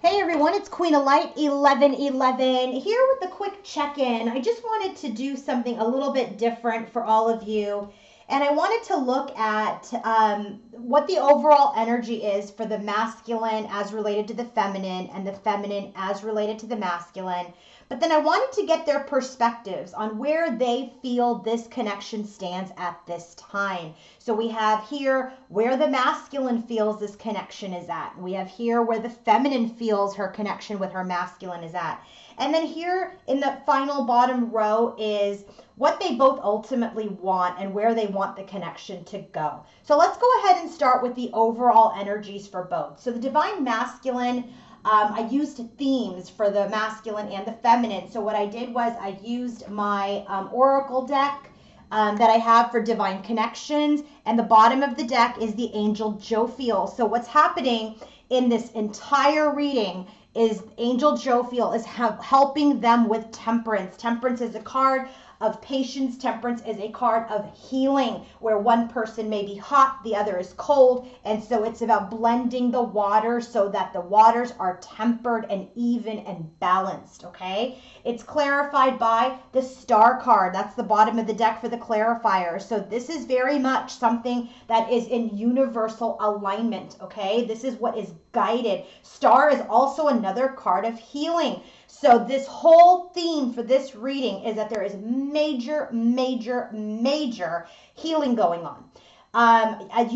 Hey everyone, it's Queen of Light 1111 here with a quick check-in. I just wanted to do something a little bit different for all of you. And I wanted to look at what the overall energy is for the masculine as related to the feminine and the feminine as related to the masculine. But then I wanted to get their perspectives on where they feel this connection stands at this time. So we have here where the masculine feels this connection is at. We have here where the feminine feels her connection with her masculine is at. And then here in the final bottom row is what they both ultimately want and where they want the connection to go. So let's go ahead and start with the overall energies for both. So the divine masculine, I used themes for the masculine and the feminine. So what I did was I used my oracle deck that I have for divine connections, and the bottom of the deck is the angel Jophiel. So what's happening in this entire reading is Angel Jophiel is helping them with temperance. Temperance is a card of patience. Temperance is a card of healing, where one person may be hot, the other is cold, and so it's about blending the waters so that the waters are tempered and even and balanced, okay? It's clarified by the star card. That's the bottom of the deck for the clarifier. So this is very much something that is in universal alignment, okay? This is what is guided. Star is also another card of healing. So this whole theme for this reading is that there is major, major, major healing going on.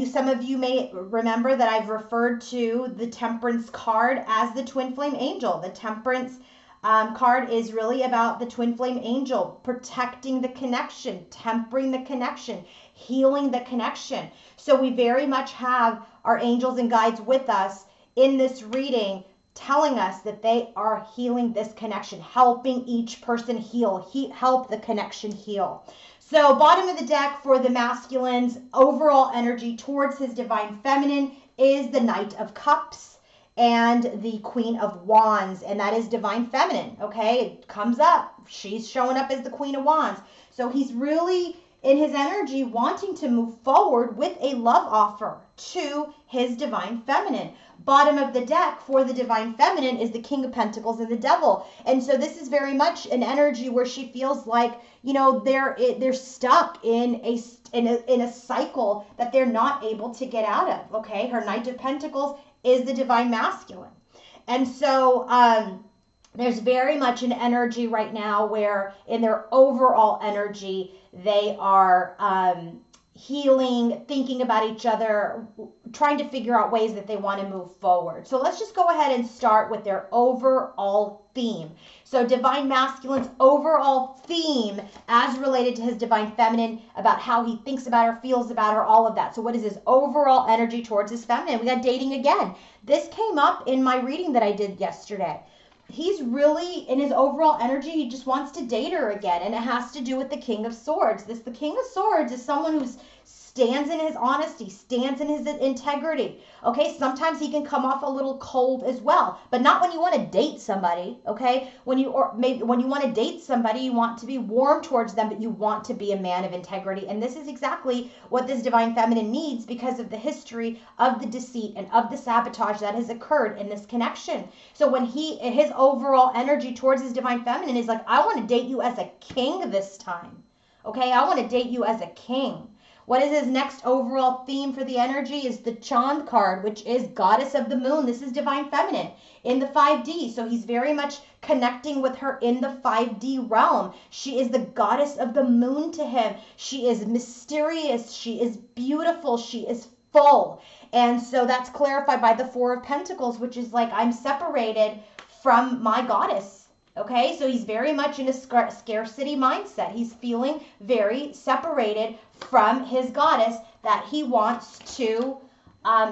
Some of you may remember that I've referred to the Temperance card as the Twin Flame Angel. The Temperance card is really about the Twin Flame Angel protecting the connection, tempering the connection, healing the connection. So we very much have our angels and guides with us in this reading, telling us that they are healing this connection, helping each person heal, help the connection heal. So bottom of the deck for the masculine's overall energy towards his divine feminine is the Knight of Cups and the Queen of Wands, and that is divine feminine, okay? It comes up. She's showing up as the Queen of Wands. So he's really in his energy wanting to move forward with a love offer to his divine feminine. Bottom of the deck for the divine feminine is the King of Pentacles and the Devil. And so this is very much an energy where she feels like, you know, they're stuck in a cycle that they're not able to get out of, okay? Her Knight of Pentacles is the divine masculine. And so there's very much an energy right now where in their overall energy, they are healing, thinking about each other, trying to figure out ways that they want to move forward. So let's just go ahead and start with their overall theme. So divine masculine's overall theme as related to his divine feminine, about how he thinks about her, feels about her, all of that. So what is his overall energy towards his feminine? We got dating again. This came up in my reading that I did yesterday. He's really, in his overall energy, he just wants to date her again. And it has to do with the King of Swords. The King of Swords is someone who stands in his honesty, stands in his integrity. Okay, sometimes he can come off a little cold as well, but not when you want to date somebody. Okay, when you want to date somebody, you want to be warm towards them, but you want to be a man of integrity. And this is exactly what this divine feminine needs because of the history of the deceit and of the sabotage that has occurred in this connection. So when his overall energy towards his divine feminine is like, I want to date you as a king this time. Okay, I want to date you as a king. What is his next overall theme for the energy is the Chand card, which is Goddess of the Moon. This is divine feminine in the 5D. So he's very much connecting with her in the 5D realm. She is the goddess of the moon to him. She is mysterious. She is beautiful. She is full. And so that's clarified by the Four of Pentacles, which is like, I'm separated from my goddess. Okay, so he's very much in a scarcity mindset. He's feeling very separated from his goddess that he wants to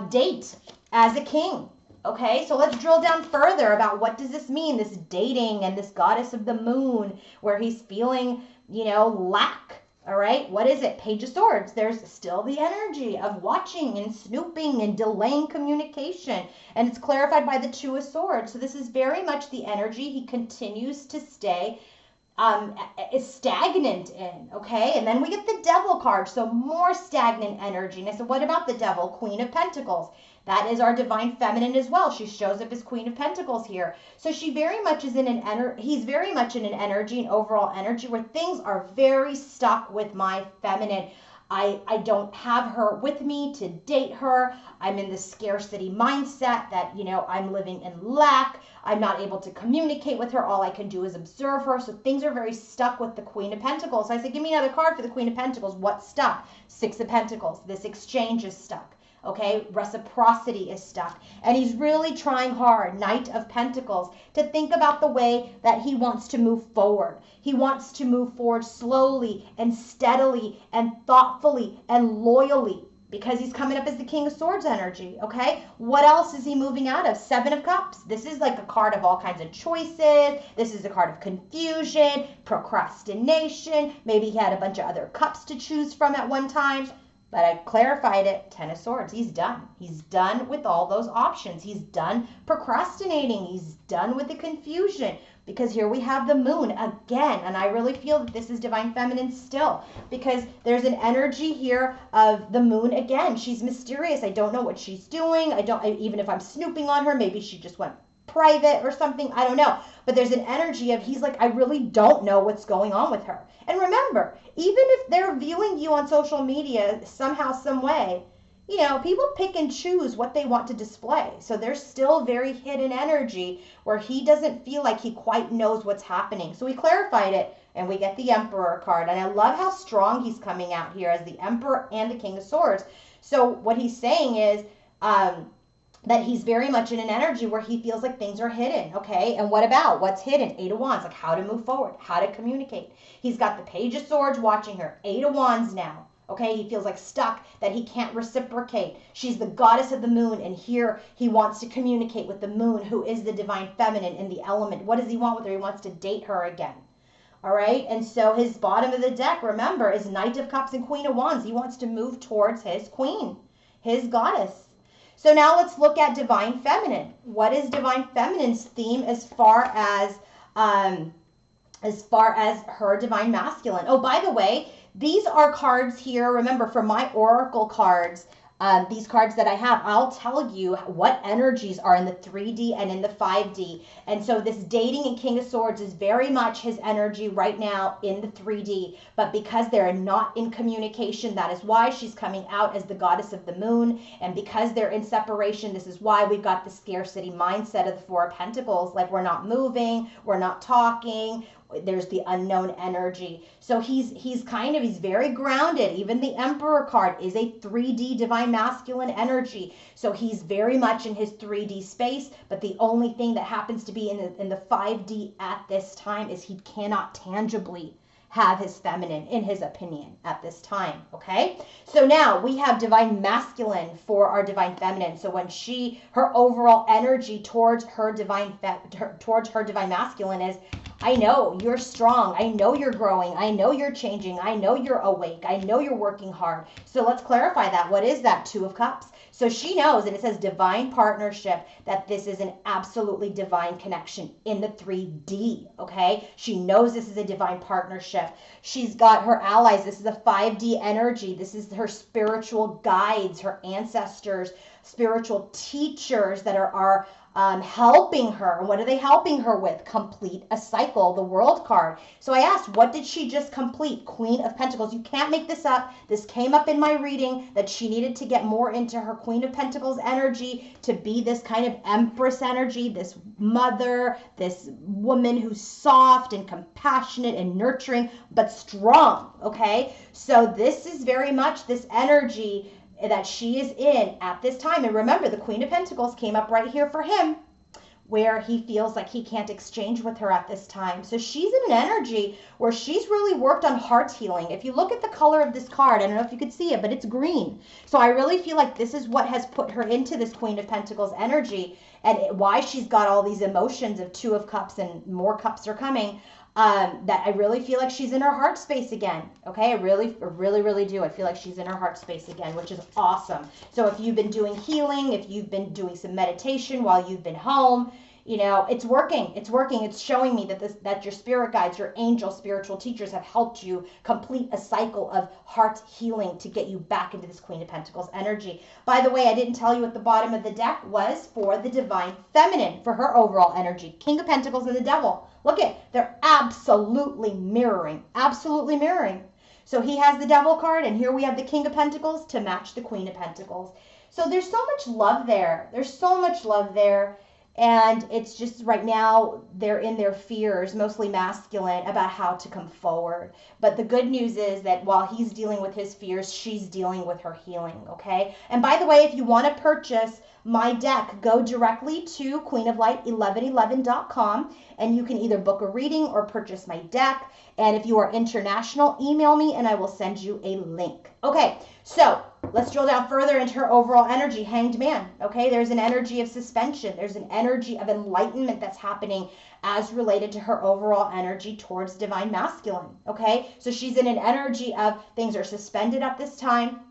date as a king. Okay, so let's drill down further about what does this mean, this dating and this goddess of the moon, where he's feeling, you know, lack. All right, what is it? Page of Swords. There's still the energy of watching and snooping and delaying communication. And it's clarified by the Two of Swords. So this is very much the energy. He continues to stay is stagnant in, okay? And then we get the Devil card, so more stagnant energy. And I said, what about the Devil? Queen of Pentacles. That is our divine feminine as well. She shows up as Queen of Pentacles here. So she very much is in an he's very much in an energy, an overall energy where things are very stuck with my feminine. I don't have her with me to date her. I'm in the scarcity mindset that, I'm living in lack. I'm not able to communicate with her. All I can do is observe her. So things are very stuck with the Queen of Pentacles. So I said, give me another card for the Queen of Pentacles. What's stuck? Six of Pentacles. This exchange is stuck. Okay, reciprocity is stuck. And he's really trying hard, Knight of Pentacles, to think about the way that he wants to move forward. He wants to move forward slowly and steadily and thoughtfully and loyally, because he's coming up as the King of Swords energy, okay? What else is he moving out of? Seven of Cups. This is like a card of all kinds of choices. This is a card of confusion, procrastination. Maybe he had a bunch of other cups to choose from at one time. But I clarified it, Ten of Swords. He's done. He's done with all those options. He's done procrastinating. He's done with the confusion. Because here we have the Moon again. And I really feel that this is Divine Feminine still. Because there's an energy here of the Moon again. She's mysterious. I don't know what she's doing. Even if I'm snooping on her, maybe she just went private or something. I don't know. But there's an energy of he's like, I really don't know what's going on with her. And remember, even if they're viewing you on social media somehow, some way, people pick and choose what they want to display. So there's still very hidden energy where he doesn't feel like he quite knows what's happening. So we clarified it and we get the Emperor card. And I love how strong he's coming out here as the Emperor and the King of Swords. So what he's saying is, that he's very much in an energy where he feels like things are hidden, okay? And what's hidden? Eight of Wands, like how to move forward, how to communicate. He's got the Page of Swords watching her, Eight of Wands now, okay? He feels like stuck, that he can't reciprocate. She's the goddess of the Moon, and here he wants to communicate with the Moon, who is the Divine Feminine in the element. What does he want with her? He wants to date her again. All right, and so his bottom of the deck, remember, is Knight of Cups and Queen of Wands. He wants to move towards his queen, his goddess. So now let's look at Divine Feminine. What is Divine Feminine's theme as far as her Divine Masculine? Oh, by the way, these are cards here. Remember, for my Oracle cards, these cards that I have, I'll tell you what energies are in the 3D and in the 5D. And so this dating and King of Swords is very much his energy right now in the 3D. But because they're not in communication, that is why she's coming out as the goddess of the Moon. And because they're in separation, this is why we've got the scarcity mindset of the Four of Pentacles. Like we're not moving, we're not talking. There's the unknown energy. So he's very grounded. Even the Emperor card is a 3D Divine Masculine energy. So he's very much in his 3D space, but the only thing that happens to be in the 5D at this time is he cannot tangibly have his feminine, in his opinion, at this time, okay? So now we have Divine Masculine for our Divine Feminine. So when her overall energy towards her Divine Masculine is, I know you're strong. I know you're growing. I know you're changing. I know you're awake. I know you're working hard. So let's clarify that. What is that? Two of Cups. So she knows, and it says divine partnership, that this is an absolutely divine connection in the 3D, okay? She knows this is a divine partnership. She's got her allies. This is a 5D energy. This is her spiritual guides, her ancestors, spiritual teachers that are helping her. What are they helping her with? Complete a cycle, the World card. So I asked, what did she just complete? Queen of Pentacles. You can't make this up. This came up in my reading that she needed to get more into her Queen of Pentacles energy to be this kind of Empress energy, this mother, this woman who's soft and compassionate and nurturing, but strong, okay? So this is very much this energy that she is in at this time. And remember, the Queen of Pentacles came up right here for him, where he feels like he can't exchange with her at this time. So she's in an energy where she's really worked on heart healing. If you look at the color of this card, I don't know if you could see it, but it's green. So I really feel like this is what has put her into this Queen of Pentacles energy, and why she's got all these emotions of Two of Cups and more cups are coming. That I really feel like she's in her heart space again. Okay, I really do. I feel like she's in her heart space again, which is awesome. So if you've been doing healing, if you've been doing some meditation while you've been home, It's working. It's working. It's showing me that your spirit guides, your angel spiritual teachers have helped you complete a cycle of heart healing to get you back into this Queen of Pentacles energy. By the way, I didn't tell you what the bottom of the deck was for the Divine Feminine, for her overall energy. King of Pentacles and the Devil. Look at, they're absolutely mirroring. Absolutely mirroring. So he has the Devil card, and here we have the King of Pentacles to match the Queen of Pentacles. So there's so much love there. There's so much love there. And it's just right now they're in their fears, mostly masculine, about how to come forward. But the good news is that while he's dealing with his fears, she's dealing with her healing, okay? And by the way, if you want to purchase my deck, go directly to queenoflight1111.com and you can either book a reading or purchase my deck. And if you are international, email me and I will send you a link. Okay, so let's drill down further into her overall energy. Hanged Man, okay? There's an energy of suspension. There's an energy of enlightenment that's happening as related to her overall energy towards Divine Masculine, okay? So she's in an energy of things are suspended at this time.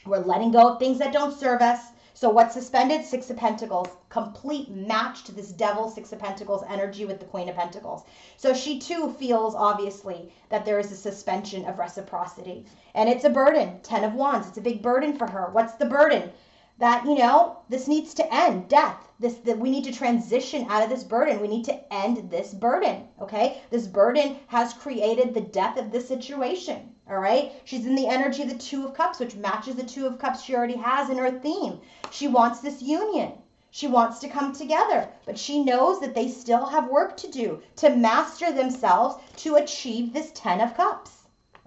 We're letting go of things that don't serve us. So what's suspended? Six of Pentacles. Complete match to this Devil, Six of Pentacles energy with the Queen of Pentacles. So she too feels, obviously, that there is a suspension of reciprocity. And it's a burden. Ten of Wands. It's a big burden for her. What's the burden? That, this needs to end. Death. That we need to transition out of this burden. We need to end this burden. Okay? This burden has created the death of this situation. All right? She's in the energy of the Two of Cups, which matches the Two of Cups she already has in her theme. She wants this union. She wants to come together, but she knows that they still have work to do to master themselves to achieve this Ten of Cups.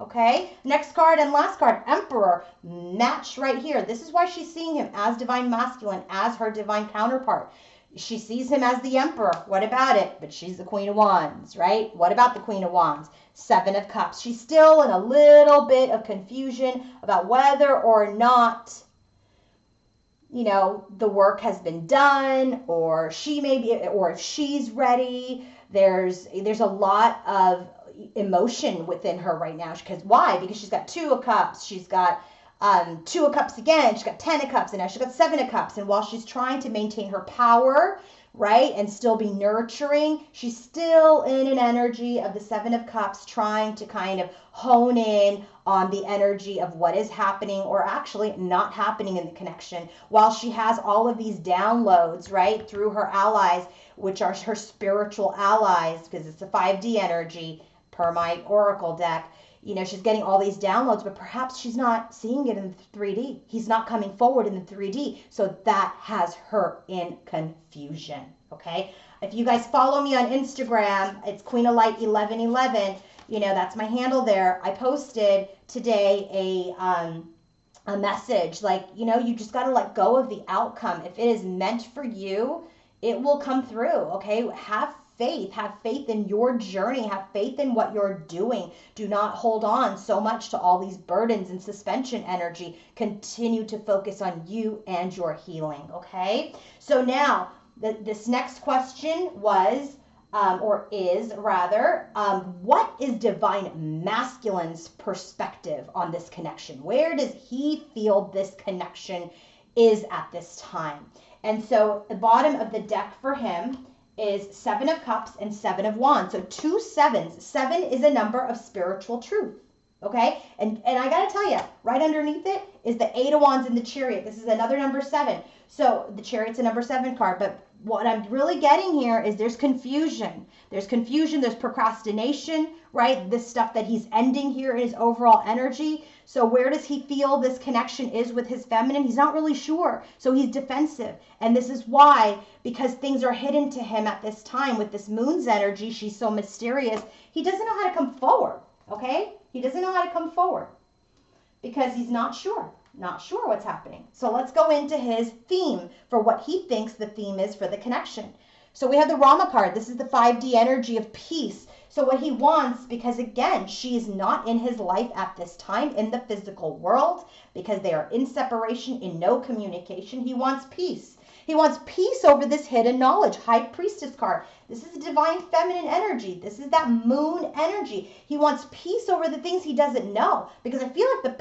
Okay? Next card and last card, Emperor. Match right here. This is why she's seeing him as Divine Masculine, as her divine counterpart. She sees him as the Emperor. What about it? But she's the Queen of Wands, right? What about the Queen of Wands? Seven of Cups. She's still in a little bit of confusion about whether or not, the work has been done, or she may be, or if she's ready. There's a lot of emotion within her right now. Because why? Because she's got Two of Cups. She's got Two of Cups again. She's got Ten of Cups, and now she's got Seven of Cups. And while she's trying to maintain her power, right, and still be nurturing, she's still in an energy of the Seven of Cups, trying to kind of hone in on the energy of what is happening or actually not happening in the connection, while she has all of these downloads, right, through her allies, which are her spiritual allies, because it's a 5D energy per my Oracle deck. She's getting all these downloads, but perhaps she's not seeing it in 3D. He's not coming forward in the 3D. So that has her in confusion, okay? If you guys follow me on Instagram, it's Queen of Light 1111. That's my handle there. I posted today a message like, you just got to let go of the outcome. If it is meant for you, it will come through, okay? Have faith in your journey, have faith in what you're doing. Do not hold on so much to all these burdens and suspension energy. Continue to focus on you and your healing, okay? So now, this next question was, what is Divine Masculine's perspective on this connection? Where does he feel this connection is at this time? And so the bottom of the deck for him is Seven of Cups and Seven of Wands. So two sevens. Seven is a number of spiritual truth. Okay? And I got to tell you, right underneath it is the Eight of Wands in the Chariot. This is another number 7. So the Chariot's a number 7 card. But what I'm really getting here is there's confusion. There's confusion. There's procrastination, right? This stuff that he's ending here in his overall energy. So where does he feel this connection is with his feminine? He's not really sure. So he's defensive. And this is why, because things are hidden to him at this time with this moon's energy. She's so mysterious. He doesn't know how to come forward. Okay? He doesn't know how to come forward because he's not sure what's happening. So let's go into his theme for what he thinks the theme is for the connection. So we have the Rama card. This is the 5D energy of peace. So what he wants, because again, she is not in his life at this time in the physical world because they are in separation, in no communication. He wants peace. He wants peace over this hidden knowledge. High Priestess card. This is divine feminine energy. This is that moon energy. He wants peace over the things he doesn't know because I feel like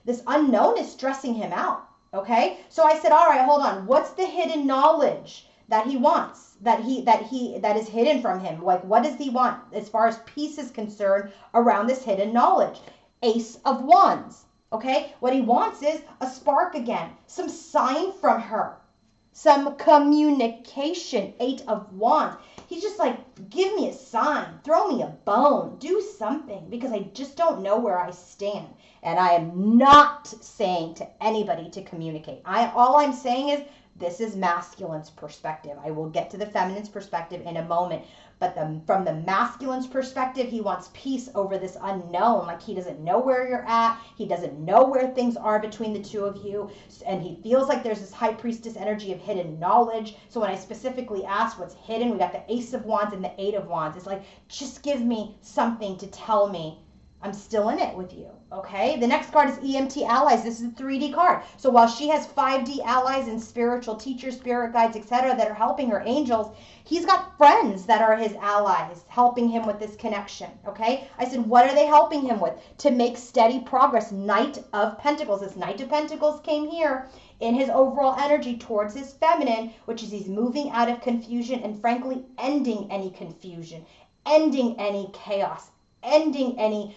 this unknown is stressing him out. Okay? So I said, all right, hold on. What's the hidden knowledge that he wants? that is hidden from him. Like, what does he want as far as peace is concerned around this hidden knowledge? Ace of Wands. Okay, what he wants is a spark again, some sign from her, some communication. Eight of Wands. He's just like, give me a sign, throw me a bone, do something, because I just don't know where I stand. And I am not saying to anybody to communicate. All I'm saying is this is masculine's perspective. I will get to the feminine's perspective in a moment. But from the masculine's perspective, he wants peace over this unknown. Like, he doesn't know where you're at. He doesn't know where things are between the two of you. And he feels like there's this high priestess energy of hidden knowledge. So when I specifically asked what's hidden, we got the Ace of Wands and the Eight of Wands. It's like, just give me something to tell me I'm still in it with you. Okay, the next card is EMT allies. This is a 3D card. So while she has 5D allies and spiritual teachers, spirit guides, etc., that are helping her, angels, he's got friends that are his allies helping him with this connection. Okay, I said, what are they helping him with? To make steady progress. Knight of Pentacles. This Knight of Pentacles came here in his overall energy towards his feminine, which is he's moving out of confusion and frankly ending any confusion, ending any chaos, ending any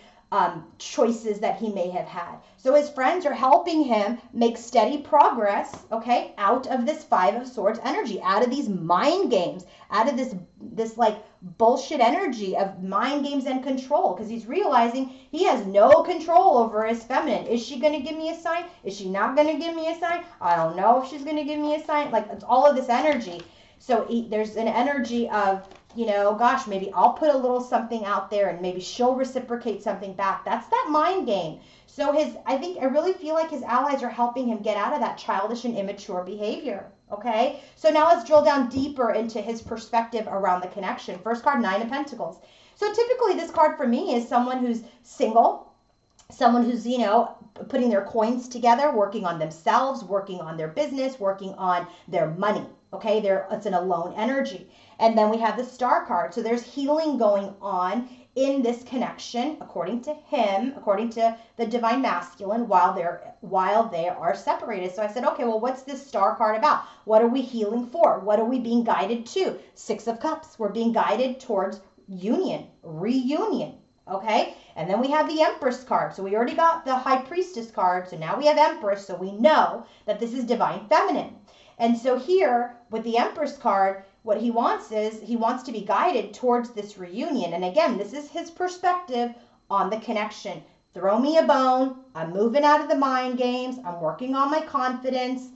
choices that he may have had. So his friends are helping him make steady progress, okay, out of this Five of Swords energy, out of these mind games, out of this like bullshit energy of mind games and control, because he's realizing he has no control over his feminine. Is she going to give me a sign? Is she not going to give me a sign? I don't know if she's going to give me a sign. Like, it's all of this energy. So there's an energy of, you know, gosh, maybe I'll put a little something out there and maybe she'll reciprocate something back. That's that mind game. So I really feel like his allies are helping him get out of that childish and immature behavior. Okay, so now let's drill down deeper into his perspective around the connection. First card, Nine of Pentacles. So typically this card for me is someone who's single, someone who's, you know, putting their coins together, working on themselves, working on their business, working on their money. Okay, it's an alone energy. And then we have the Star card. So there's healing going on in this connection, according to him, according to the divine masculine, while they are separated. So I said, okay, well, what's this Star card about? What are we healing for? What are we being guided to? Six of Cups. We're being guided towards union, reunion. Okay, and then we have the Empress card. So we already got the High Priestess card. So now we have Empress. So we know that this is divine feminine. And so here with the Empress card, what he wants is he wants to be guided towards this reunion. And again, this is his perspective on the connection. Throw me a bone. I'm moving out of the mind games. I'm working on my confidence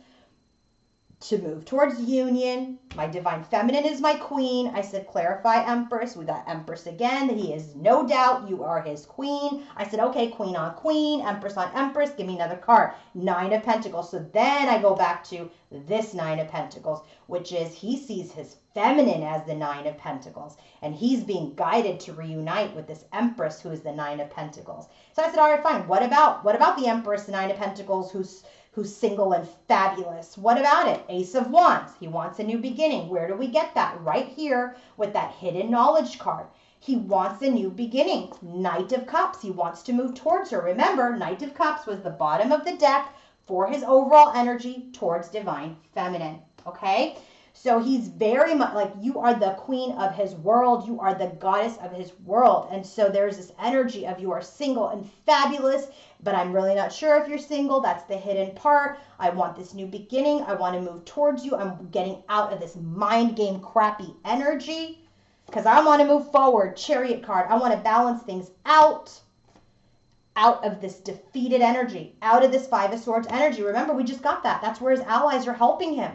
to move towards union. My divine feminine is my queen. I said, clarify Empress. We got Empress again. He is no doubt you are his queen. I said, okay, queen on queen, Empress on Empress. Give me another card. Nine of Pentacles. So then I go back to this Nine of Pentacles, which is he sees his feminine as the Nine of Pentacles. And he's being guided to reunite with this Empress who is the Nine of Pentacles. So I said, all right, fine. What about the Empress, the Nine of Pentacles, who's single and fabulous? What about it? Ace of Wands. He wants a new beginning. Where do we get that? Right here with that hidden knowledge card. He wants a new beginning. Knight of Cups. He wants to move towards her. Remember, Knight of Cups was the bottom of the deck for his overall energy towards divine feminine. Okay? So he's very much like, you are the queen of his world. You are the goddess of his world. And so there's this energy of you are single and fabulous, but I'm really not sure if you're single. That's the hidden part. I want this new beginning. I want to move towards you. I'm getting out of this mind game crappy energy because I want to move forward. Chariot card. I want to balance things out of this defeated energy, out of this Five of Swords energy. Remember, we just got that. That's where his allies are helping him.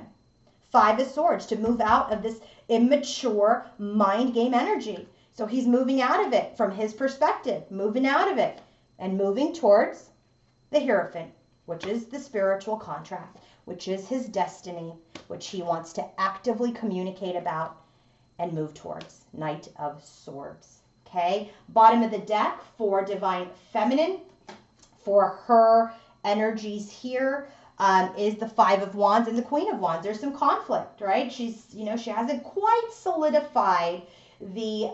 Five of Swords, to move out of this immature mind game energy. So he's moving out of it from his perspective, moving out of it and moving towards the Hierophant, which is the spiritual contract, which is his destiny, which he wants to actively communicate about and move towards. Knight of Swords. Okay, bottom of the deck for divine feminine, for her energies here. Is the Five of Wands and the Queen of Wands. There's some conflict, right? She's, you know, she hasn't quite solidified the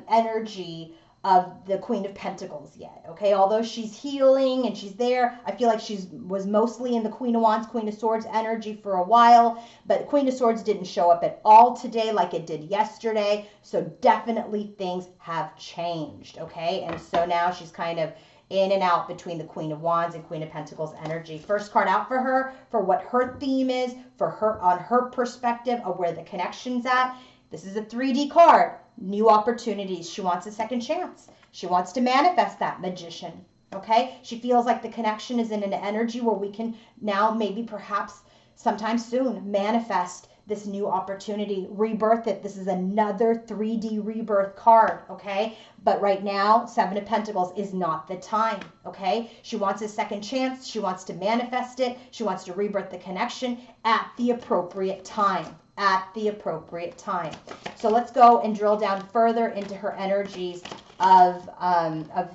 energy of the Queen of Pentacles yet, okay? Although she's healing and she's there, I feel like was mostly in the Queen of Wands, Queen of Swords energy for a while, but Queen of Swords didn't show up at all today like it did yesterday, so definitely things have changed, okay? And so now she's kind of in and out between the Queen of Wands and Queen of Pentacles energy. First card out for her, for what her theme is, for her, on her perspective of where the connection's at. This is a 3D card. New opportunities. She wants a second chance. She wants to manifest that, Magician. Okay? She feels like the connection is in an energy where we can now maybe perhaps sometime soon manifest this new opportunity, rebirth it. This is another 3D rebirth card, okay? But right now, Seven of Pentacles is not the time, okay? She wants a second chance. She wants to manifest it. She wants to rebirth the connection at the appropriate time. At the appropriate time. So let's go and drill down further into her energies of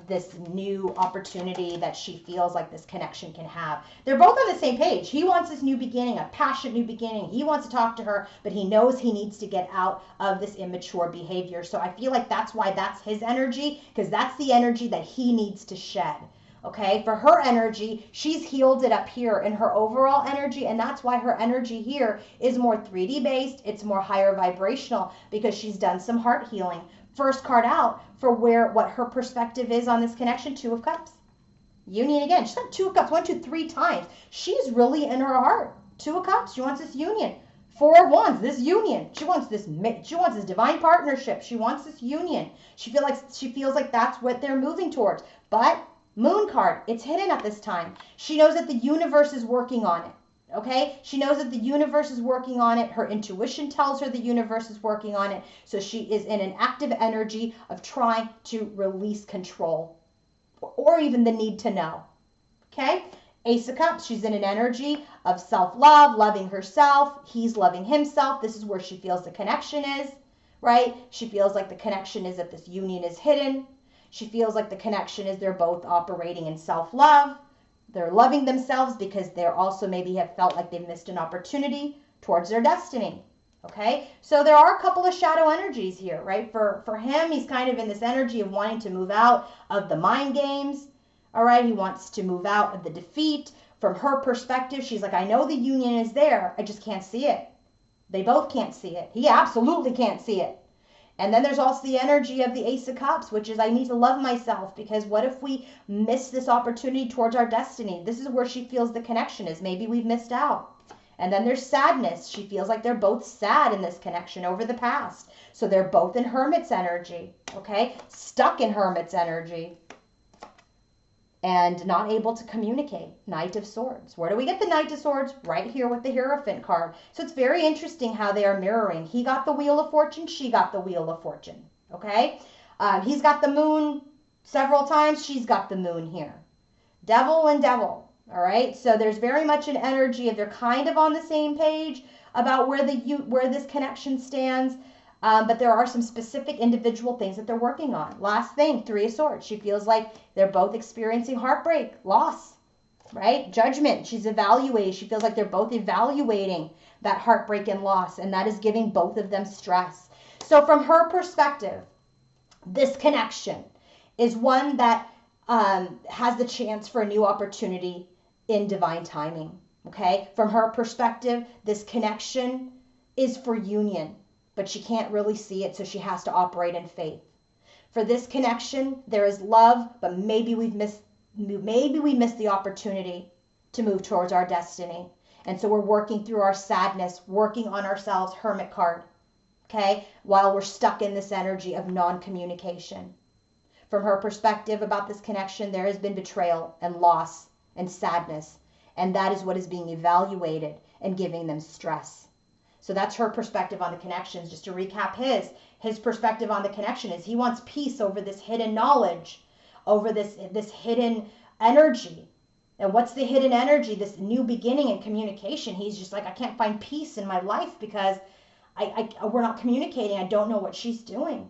this new opportunity that she feels like this connection can have. They're both on the same page. He wants this new beginning, a passionate new beginning. He wants to talk to her, but he knows he needs to get out of this immature behavior. So I feel like that's why that's his energy, because that's the energy that he needs to shed. Okay, for her energy, she's healed it up here in her overall energy, and that's why her energy here is more 3D based. It's more higher vibrational because she's done some heart healing. First card out for what her perspective is on this connection, Two of Cups. Union again. She's got Two of Cups 1, 2, 3 times. She's really in her heart. Two of Cups. She wants this union. Four of Wands, this union. She wants this divine partnership. She wants this union. She feels like that's what they're moving towards. But Moon card, it's hidden at this time. She knows that the universe is working on it. Okay? She knows that the universe is working on it. Her intuition tells her the universe is working on it. So she is in an active energy of trying to release control or even the need to know. Okay? Ace of Cups, she's in an energy of self-love, loving herself. He's loving himself. This is where she feels the connection is, right? She feels like the connection is that this union is hidden. She feels like the connection is they're both operating in self-love. They're loving themselves because they're also maybe have felt like they've missed an opportunity towards their destiny. Okay, so there are a couple of shadow energies here, right? For him, he's kind of in this energy of wanting to move out of the mind games. All right, he wants to move out of the defeat. From her perspective, she's like, I know the union is there. I just can't see it. They both can't see it. He absolutely can't see it. And then there's also the energy of the Ace of Cups, which is I need to love myself because what if we miss this opportunity towards our destiny? This is where she feels the connection is. Maybe we've missed out. And then there's sadness. She feels like they're both sad in this connection over the past. So they're both in Hermit's energy, okay? Stuck in Hermit's energy and not able to communicate. Knight of Swords. Where do we get the Knight of Swords? Right here with the Hierophant card. So it's very interesting how they are mirroring. He got the Wheel of Fortune. She got the Wheel of Fortune. Okay? He's got the moon several times. She's got the moon here. Devil and devil. All right? So there's very much an energy of they're kind of on the same page about where this connection stands. But there are some specific individual things that they're working on. Last thing, Three of Swords. She feels like they're both experiencing heartbreak, loss, right? Judgment. She's evaluating. She feels like they're both evaluating that heartbreak and loss, and that is giving both of them stress. So from her perspective, this connection is one that has the chance for a new opportunity in divine timing, okay? From her perspective, this connection is for union. But she can't really see it, so she has to operate in faith. For this connection, there is love, but maybe we missed the opportunity to move towards our destiny. And so we're working through our sadness, working on ourselves, Hermit card, okay, while we're stuck in this energy of non-communication. From her perspective about this connection, there has been betrayal and loss and sadness, and that is what is being evaluated and giving them stress. So that's her perspective on the connections. Just to recap his perspective on the connection is he wants peace over this hidden knowledge, over this hidden energy. And what's the hidden energy? This new beginning and communication. He's just like, I can't find peace in my life because we're not communicating. I don't know what she's doing.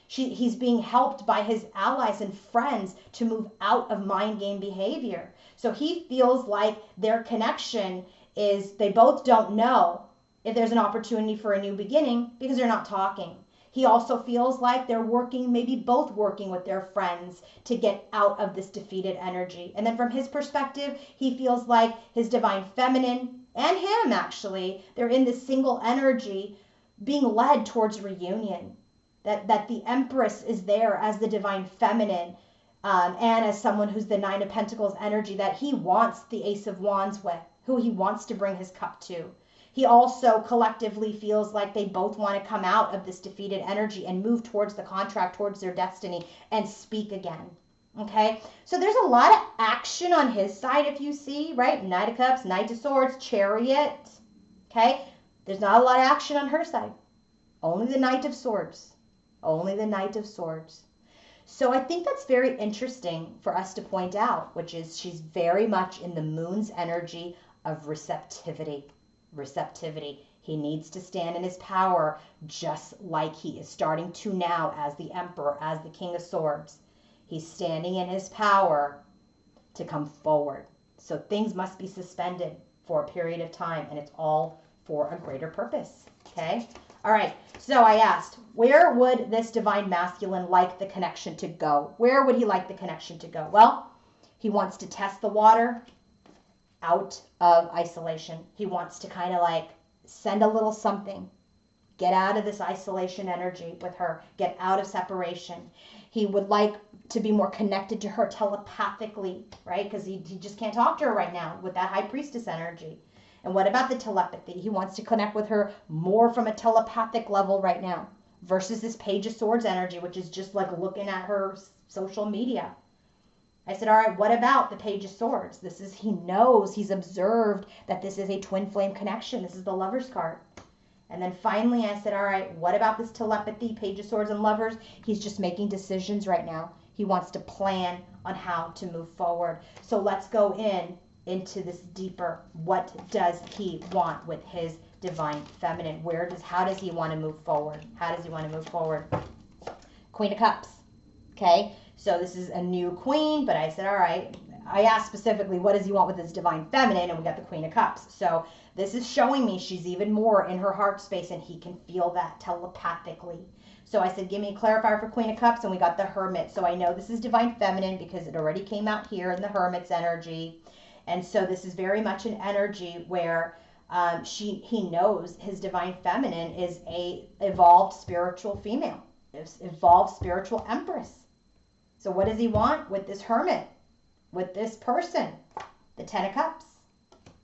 He's being helped by his allies and friends to move out of mind game behavior. So he feels like their connection is they both don't know if there's an opportunity for a new beginning because they're not talking. He also feels like they're working, maybe both working with their friends to get out of this defeated energy. And then from his perspective, he feels like his divine feminine and him actually, they're in this single energy being led towards reunion. That the Empress is there as the divine feminine, and as someone who's the Nine of Pentacles energy that he wants the Ace of Wands with, who he wants to bring his cup to. He also collectively feels like they both want to come out of this defeated energy and move towards the contract, towards their destiny, and speak again. Okay, so there's a lot of action on his side, if you see, right? Knight of Cups, Knight of Swords, Chariot. Okay, there's not a lot of action on her side. Only the Knight of Swords. Only the Knight of Swords. So I think that's very interesting for us to point out, which is she's very much in the Moon's energy of receptivity. Receptivity. He needs to stand in his power just like he is starting to now as the Emperor, as the King of Swords. He's standing in his power to come forward. So things must be suspended for a period of time, and it's all for a greater purpose. Okay? All right, so I asked, where would this divine masculine like the connection to go? Where would he like the connection to go? Well, he wants to test the water out of isolation. He wants to kind of like send a little something. Get out of this isolation energy with her. Get out of separation. He would like to be more connected to her telepathically, right? Because he just can't talk to her right now with that High Priestess energy. And what about the telepathy? He wants to connect with her more from a telepathic level right now versus this Page of Swords energy, which is just like looking at her social media. I said, all right, what about the Page of Swords? He knows, he's observed that this is a twin flame connection. This is the Lover's card. And then finally I said, all right, what about this telepathy, Page of Swords and Lovers? He's just making decisions right now. He wants to plan on how to move forward. So let's go into this deeper. What does he want with his divine feminine? How does he want to move forward? How does he want to move forward? Queen of Cups. Okay, so this is a new queen, but I said, all right, I asked specifically, what does he want with his divine feminine? And we got the Queen of Cups. So this is showing me she's even more in her heart space, and he can feel that telepathically. So I said, give me a clarifier for Queen of Cups, and we got the Hermit. So I know this is divine feminine because it already came out here in the Hermit's energy. And so this is very much an energy where he knows his divine feminine is a evolved spiritual female, evolved spiritual empress. So what does he want with this Hermit, with this person? The Ten of Cups.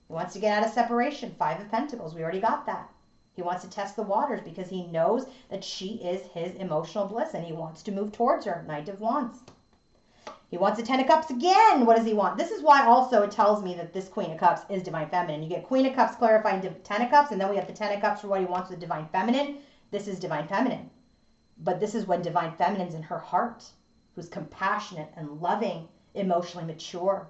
He wants to get out of separation. Five of Pentacles. We already got that. He wants to test the waters because he knows that she is his emotional bliss, and he wants to move towards her. Knight of Wands. He wants a Ten of Cups again. What does he want? This is why also it tells me that this Queen of Cups is divine feminine. You get Queen of Cups clarifying Ten of Cups, and then we have the Ten of Cups for what he wants with divine feminine. This is divine feminine. But this is when divine feminine's in her heart, who's compassionate and loving, emotionally mature.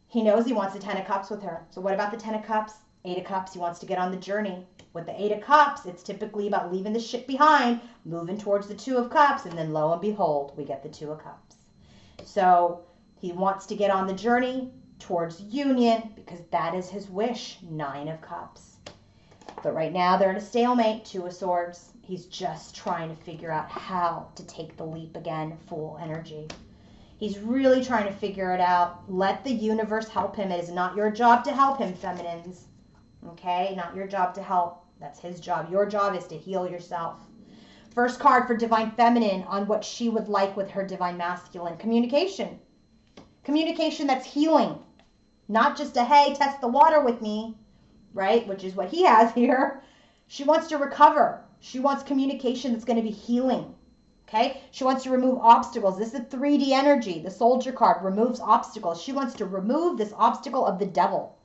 He knows he wants the Ten of Cups with her. So what about the Ten of Cups? Eight of Cups. He wants to get on the journey. With the Eight of Cups, it's typically about leaving the shit behind, moving towards the Two of Cups, and then lo and behold, we get the Two of Cups. So he wants to get on the journey towards union because that is his wish. Nine of Cups. But right now they're in a stalemate. Two of Swords. He's just trying to figure out how to take the leap again. Fool energy. He's really trying to figure it out. Let the universe help him. It is not your job to help him, feminines. Okay? Not your job to help. That's his job. Your job is to heal yourself. First card for divine feminine on what she would like with her divine masculine. Communication. Communication that's healing. Not just a, hey, test the water with me, right? Which is what he has here. She wants to recover. She wants communication that's going to be healing. Okay? She wants to remove obstacles. This is a 3D energy. The Soldier card removes obstacles. She wants to remove this obstacle of the devil,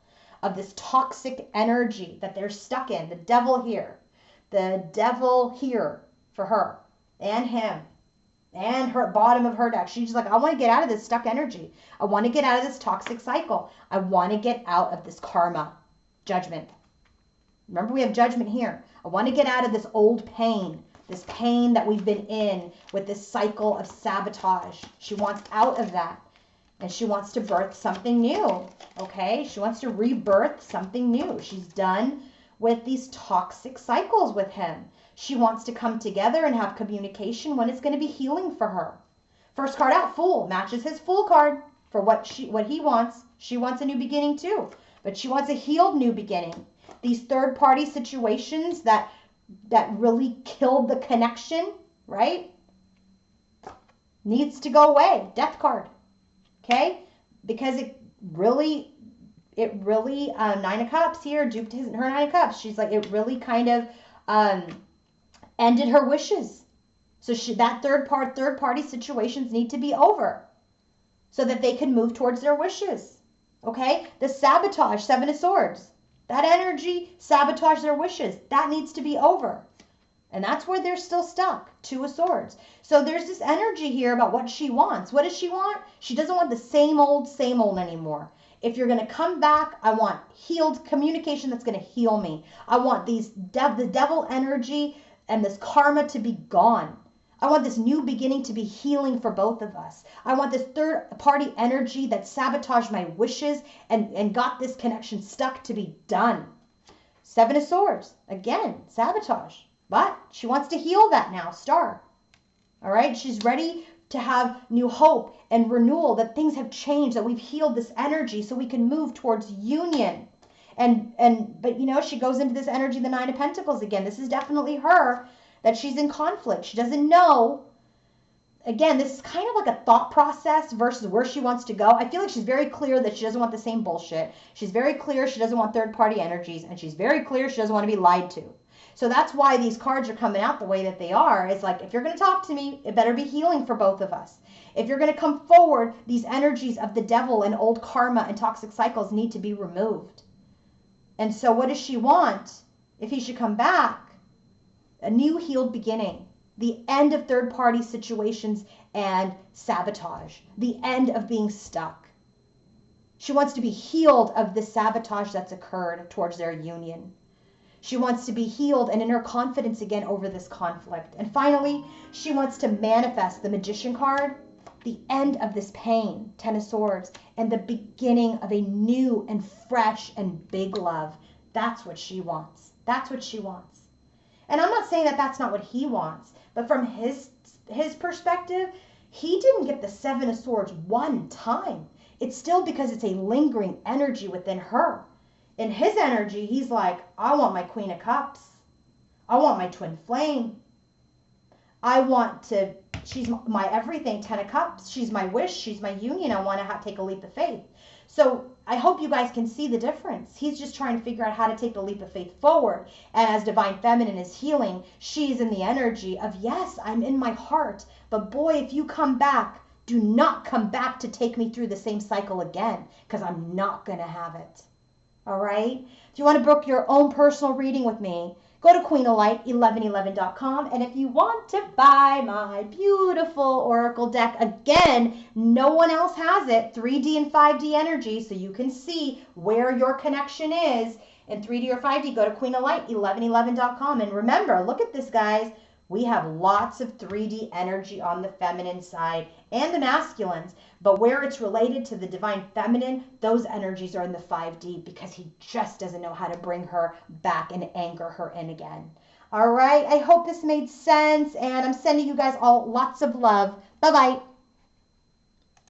of this toxic energy that they're stuck in. The devil here. The devil here for her and him and her bottom of her deck. She's like, I want to get out of this stuck energy. I want to get out of this toxic cycle. I want to get out of this karma. Judgment. Remember, we have judgment here. I want to get out of this old pain. This pain that we've been in with this cycle of sabotage. She wants out of that. And she wants to birth something new. Okay? She wants to rebirth something new. She's done with these toxic cycles with him. She wants to come together and have communication when it's going to be healing for her. First card out, Fool, matches his Fool card for what he wants. She wants a new beginning too, but she wants a healed new beginning. These third party situations that really killed the connection, right? Needs to go away. Death card. Okay? Because it really Nine of Cups here, duped her Nine of Cups. She's like, it really kind of ended her wishes. So that third party situations need to be over so that they can move towards their wishes. Okay? The sabotage, Seven of Swords. That energy, sabotage their wishes. That needs to be over. And that's where they're still stuck. Two of Swords. So there's this energy here about what she wants. What does she want? She doesn't want the same old anymore. If you're going to come back, I want healed communication that's going to heal me. I want the devil energy and this karma to be gone. I want this new beginning to be healing for both of us. I want this third party energy that sabotaged my wishes and got this connection stuck to be done. Seven of Swords. Again, sabotage. But she wants to heal that now, Star. All right? She's ready to have new hope and renewal, that things have changed, that we've healed this energy so we can move towards union. But you know, she goes into this energy, the Nine of Pentacles again. This is definitely her, that she's in conflict. She doesn't know. Again, this is kind of like a thought process versus where she wants to go. I feel like she's very clear that she doesn't want the same bullshit. She's very clear she doesn't want third party energies, and she's very clear she doesn't want to be lied to. So that's why these cards are coming out the way that they are. It's like, if you're going to talk to me, it better be healing for both of us. If you're going to come forward, these energies of the devil and old karma and toxic cycles need to be removed. And so what does she want? If he should come back, a new healed beginning. The end of third party situations and sabotage. The end of being stuck. She wants to be healed of the sabotage that's occurred towards their union. She wants to be healed and in her confidence again over this conflict. And finally, she wants to manifest the Magician card, the end of this pain, Ten of Swords, and the beginning of a new and fresh and big love. That's what she wants. That's what she wants. And I'm not saying that that's not what he wants, but from his perspective, he didn't get the Seven of Swords one time. It's still because it's a lingering energy within her. In his energy, he's like, I want my Queen of Cups. I want my Twin Flame. She's my everything, Ten of Cups. She's my wish. She's my union. I want to take a leap of faith. So I hope you guys can see the difference. He's just trying to figure out how to take the leap of faith forward. And as Divine Feminine is healing, she's in the energy of, yes, I'm in my heart. But boy, if you come back, do not come back to take me through the same cycle again, because I'm not going to have it. All right? If you want to book your own personal reading with me, go to queenoflight1111.com. And if you want to buy my beautiful Oracle deck, again, no one else has it, 3D and 5D energy, so you can see where your connection is in 3D or 5D, go to queenoflight1111.com. And remember, look at this, guys. We have lots of 3D energy on the feminine side and the masculines, but where it's related to the divine feminine, those energies are in the 5D because he just doesn't know how to bring her back and anchor her in again. All right, I hope this made sense, and I'm sending you guys all lots of love. Bye-bye.